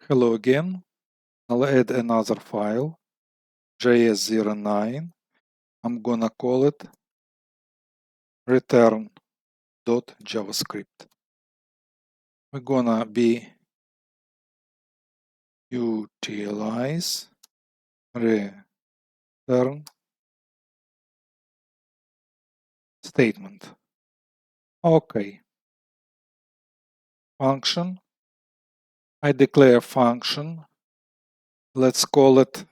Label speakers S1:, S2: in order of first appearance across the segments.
S1: Hello again. I'll add another file, JS09. I'm gonna call it return.javascript. We're gonna be utilize return statement. Okay. Function. I declare function. Let's call it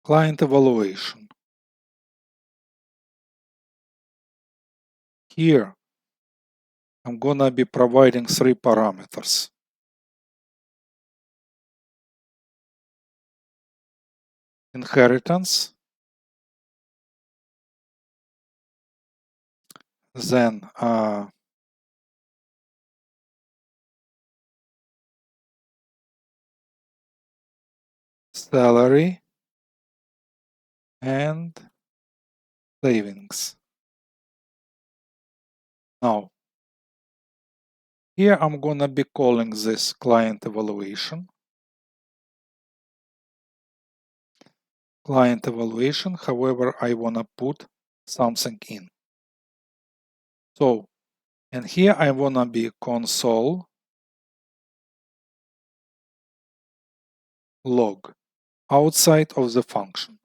S1: client evaluation. Here, I'm gonna be providing three parameters. Inheritance, then salary and savings. Now, here I'm gonna be calling this client evaluation. Client evaluation, however, I wanna put something in. So, and here I wanna be console log outside of the function.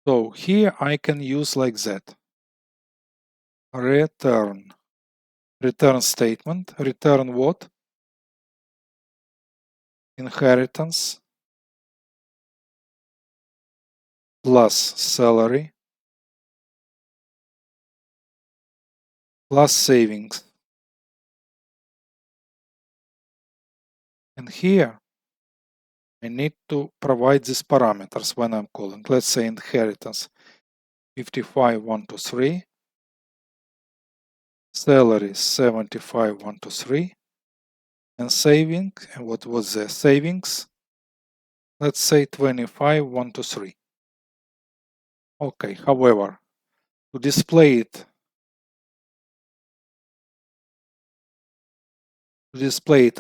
S1: So here I can use like that. Return statement. Return what? Inheritance plus salary plus savings. And here I need to provide these parameters when I'm calling. Let's say inheritance 55,123, salary 75,123, and saving, and what was the savings? Let's say 25,123. Okay, however, to display it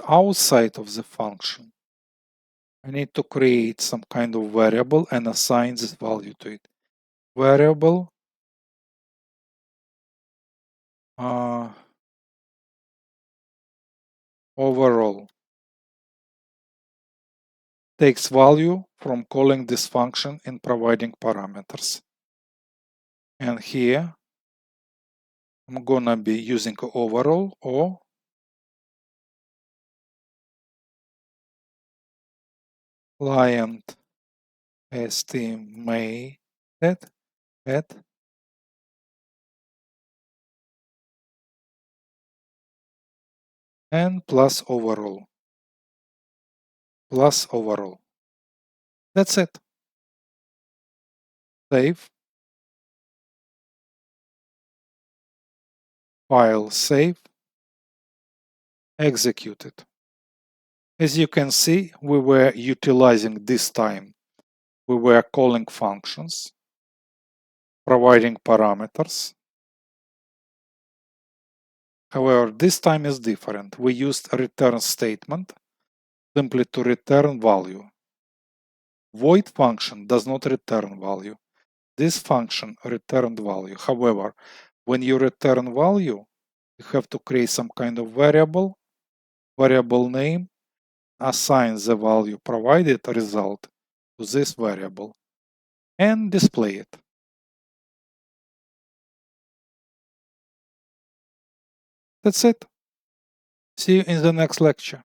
S1: outside of the function, I need to create some kind of variable and assign this value to it. Variable overall takes value from calling this function and providing parameters. And here I'm gonna be using overall or client estimated at and plus overall. That's it. Save. File save. Execute it. As you can see, we were utilizing this time. We were calling functions, providing parameters. However, this time is different. We used a return statement simply to return value. Void function does not return value. This function returned value. However, when you return value, you have to create some kind of variable name, assign the value provided result to this variable, and display it. That's it. See you in the next lecture.